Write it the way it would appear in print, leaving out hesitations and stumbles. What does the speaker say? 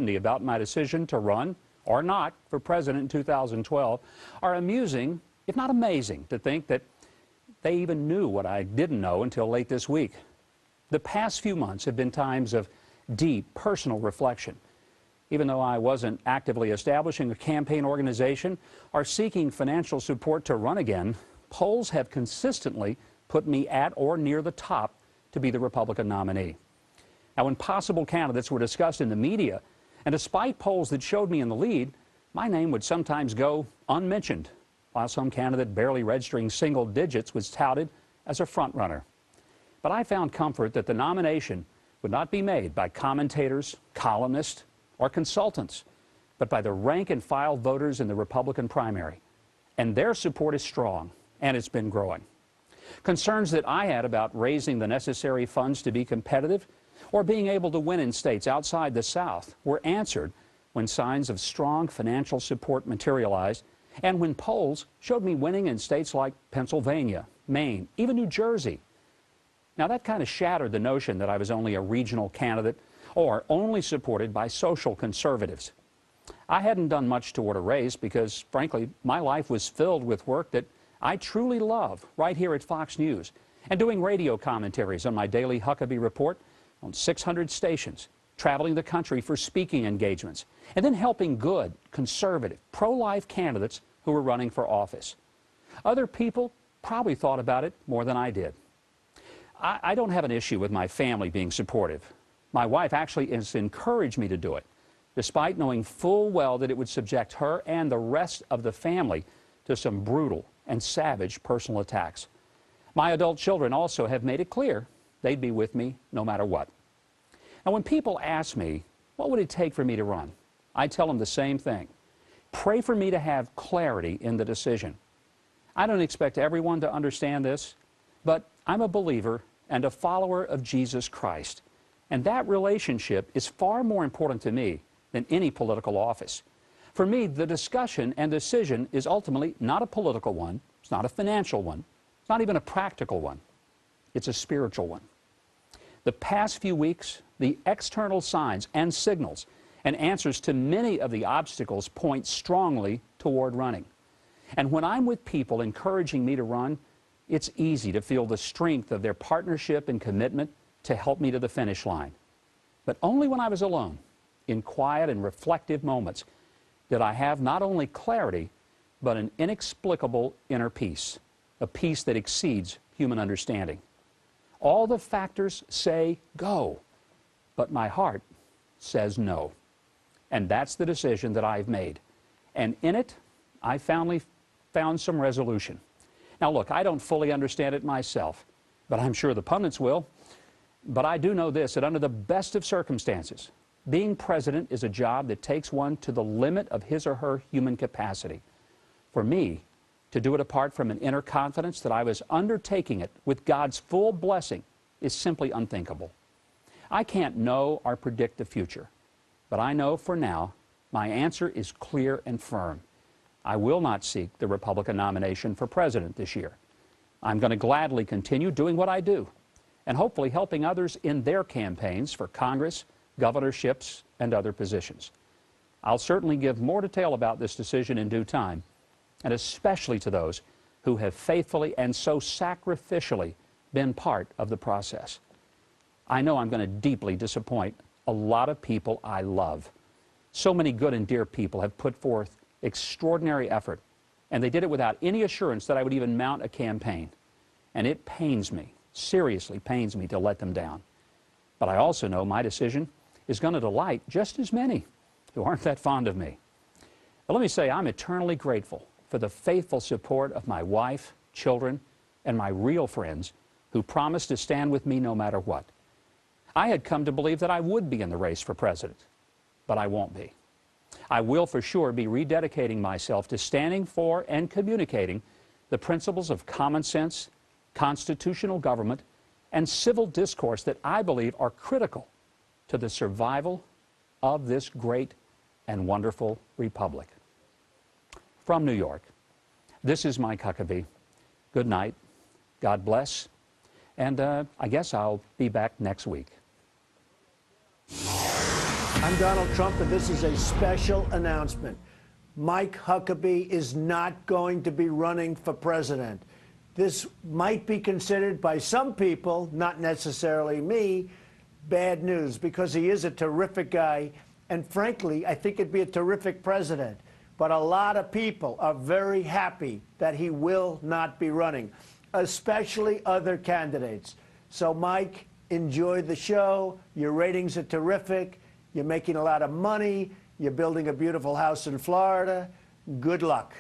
uncertainty about my decision to run or not for president in 2012 are amusing, if not amazing, to think that they even knew what I didn't know until late this week. The past few months have been times of deep personal reflection. Even though I wasn't actively establishing a campaign organization or seeking financial support to run again, polls have consistently put me at or near the top to be the Republican nominee. Now, when possible candidates were discussed in the media, and despite polls that showed me in the lead, my name would sometimes go unmentioned, while some candidate barely registering single digits was touted as a frontrunner. But I found comfort that the nomination would not be made by commentators, columnists, or consultants, but by the rank-and-file voters in the Republican primary. And their support is strong, and it's been growing. Concerns that I had about raising the necessary funds to be competitive or being able to win in states outside the South were answered when signs of strong financial support materialized and when polls showed me winning in states like Pennsylvania, Maine, even New Jersey. Now, that kind of shattered the notion that I was only a regional candidate or only supported by social conservatives. I hadn't done much toward a race because, frankly, my life was filled with work that I truly love right here at Fox News and doing radio commentaries on my daily Huckabee report on 600 stations, traveling the country for speaking engagements, and then helping good, conservative, pro-life candidates who were running for office. Other people probably thought about it more than I did. I don't have an issue with my family being supportive. My wife actually has encouraged me to do it, despite knowing full well that it would subject her and the rest of the family to some brutal and savage personal attacks. My adult children also have made it clear they'd be with me no matter what. Now, when people ask me, what would it take for me to run? I tell them the same thing. Pray for me to have clarity in the decision. I don't expect everyone to understand this, but I'm a believer and a follower of Jesus Christ. And that relationship is far more important to me than any political office. For me, the discussion and decision is ultimately not a political one. It's not a financial one. It's not even a practical one. It's a spiritual one. The past few weeks, the external signs and signals and answers to many of the obstacles point strongly toward running. And when I'm with people encouraging me to run, it's easy to feel the strength of their partnership and commitment to help me to the finish line. But only when I was alone, in quiet and reflective moments, did I have not only clarity, but an inexplicable inner peace, a peace that exceeds human understanding. All the factors say go, but my heart says no. And that's the decision that I've made. And in it, I finally found some resolution. Now look, I don't fully understand it myself, but I'm sure the pundits will. But I do know this, that under the best of circumstances, being president is a job that takes one to the limit of his or her human capacity. For me, to do it apart from an inner confidence that I was undertaking it with God's full blessing is simply unthinkable. I can't know or predict the future, but I know for now my answer is clear and firm. I will not seek the Republican nomination for president this year. I'm going to gladly continue doing what I do and hopefully helping others in their campaigns for Congress, governorships, and other positions. I'll certainly give more detail about this decision in due time, and especially to those who have faithfully and so sacrificially been part of the process. I know I'm going to deeply disappoint a lot of people I love. So many good and dear people have put forth extraordinary effort, and they did it without any assurance that I would even mount a campaign. And it pains me, seriously pains me to let them down. But I also know my decision is going to delight just as many who aren't that fond of me. But let me say, I'm eternally grateful for the faithful support of my wife, children, and my real friends who promised to stand with me no matter what. I had come to believe that I would be in the race for president, but I won't be. I will for sure be rededicating myself to standing for and communicating the principles of common sense, constitutional government, and civil discourse that I believe are critical to the survival of this great and wonderful republic. From New York, this is Mike Huckabee. Good night. God bless. And I guess I'll be back next week. I'm Donald Trump, and this is a special announcement. Mike Huckabee is not going to be running for president. This might be considered by some people, not necessarily me, bad news, because he is a terrific guy, and frankly, I think he'd be a terrific president. But a lot of people are very happy that he will not be running, especially other candidates. So, Mike, enjoy the show. Your ratings are terrific. You're making a lot of money. You're building a beautiful house in Florida. Good luck.